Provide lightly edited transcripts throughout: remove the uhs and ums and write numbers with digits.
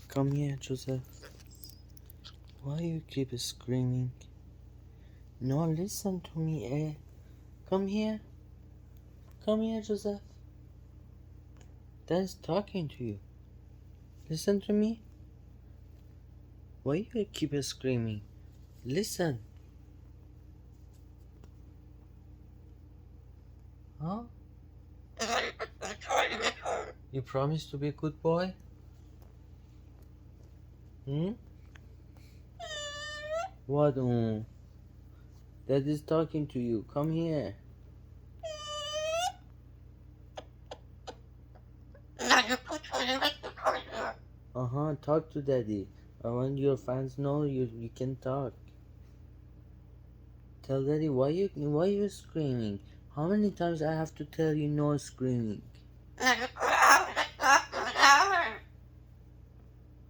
Come here, Joseph. Why you keep screaming? No, listen to me, eh? Come here. Come here, Joseph. Dad's talking to you. Listen to me. Why you keep screaming? Listen. Huh? You promise to be a good boy? What? Dad is talking to you. Come here. Talk to Daddy. I want your fans know you can talk. Tell Daddy why you screaming? How many times I have to tell you no screaming?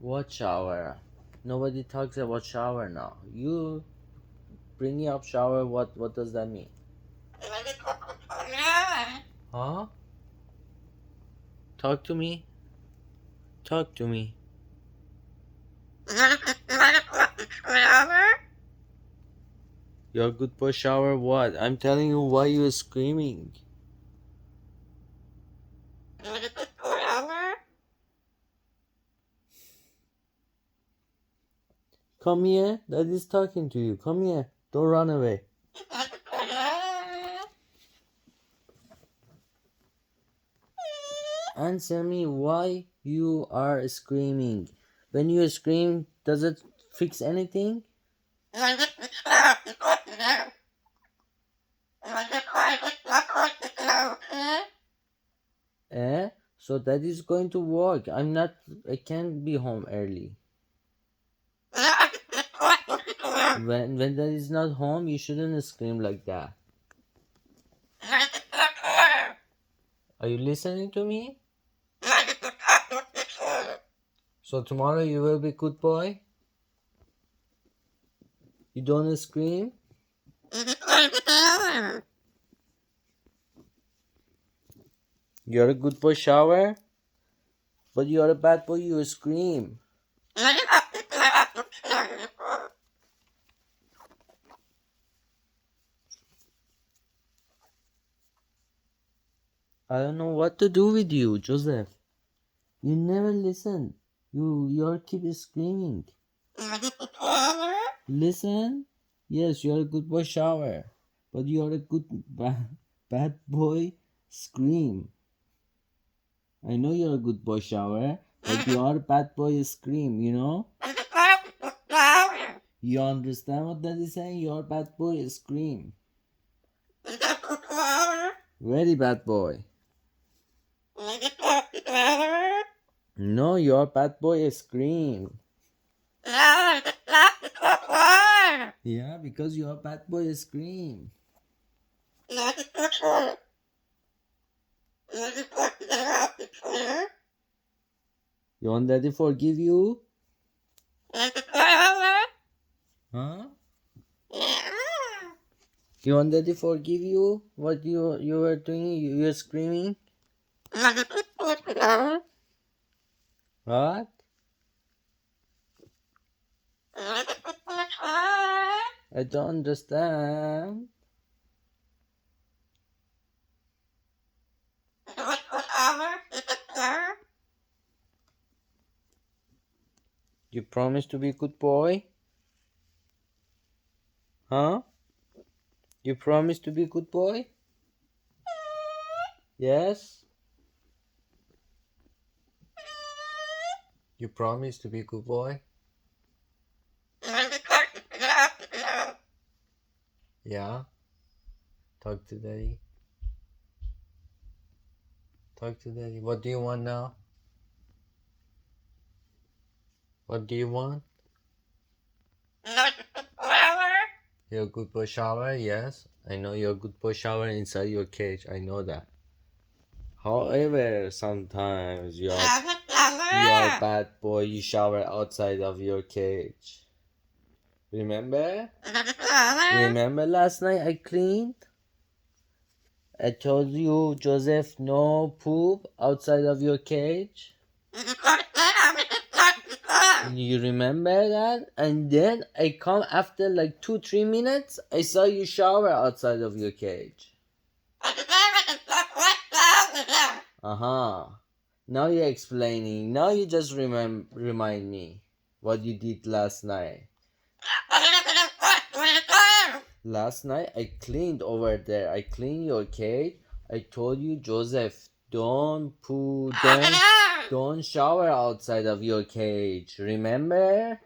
What shower? Nobody talks about shower now. You bringing up shower, what does that mean? Huh? Talk to me. Talk to me. You're good for shower, what? I'm telling you why you're screaming. Come here, Daddy's talking to you. Come here. Don't run away. Answer me why you are screaming. When you scream, does it fix anything? So that is going to work. I can't be home early. When that is not home, you shouldn't scream like that. Are you listening to me? So tomorrow you will be good boy? You don't scream? You're a good boy shower? But you're a bad boy, you scream. I don't know what to do with you, Joseph. You never listen. You keep screaming. Listen? Yes, you're a good boy shower. But you're a bad boy scream. I know you're a good boy shower, but you're a bad boy scream, you know? You understand what that is saying? You're a bad boy scream. Very bad boy. No, you're a bad boy scream. Yeah, because you're a bad boy scream. You want Daddy forgive you? Huh? You want Daddy forgive you? What you were doing? You were screaming? What? I don't understand. You promise to be a good boy? Huh? You promise to be a good boy? Yes? You promise to be a good boy? Yeah? Talk to Daddy. Talk to Daddy. What do you want now? What do you want? You're a good boy shower? Yes. I know you're a good boy shower inside your cage. I know that. However, sometimes you're a bad boy. You shower outside of your cage. Remember? Remember last night I cleaned? I told you, Joseph, no poop outside of your cage. You remember that? And then I come after like 2-3 minutes. I saw you shower outside of your cage. Now you're explaining. Now you just remind me what you did last night. Last night I cleaned over there. I cleaned your cage. I told you, Joseph, don't shower outside of your cage. Remember?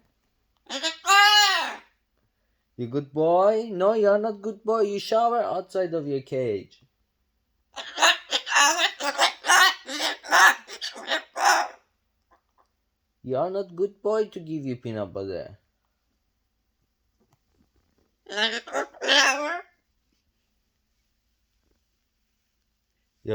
You good boy? No, you're not good boy. You shower outside of your cage. You're not good boy to give you peanut butter.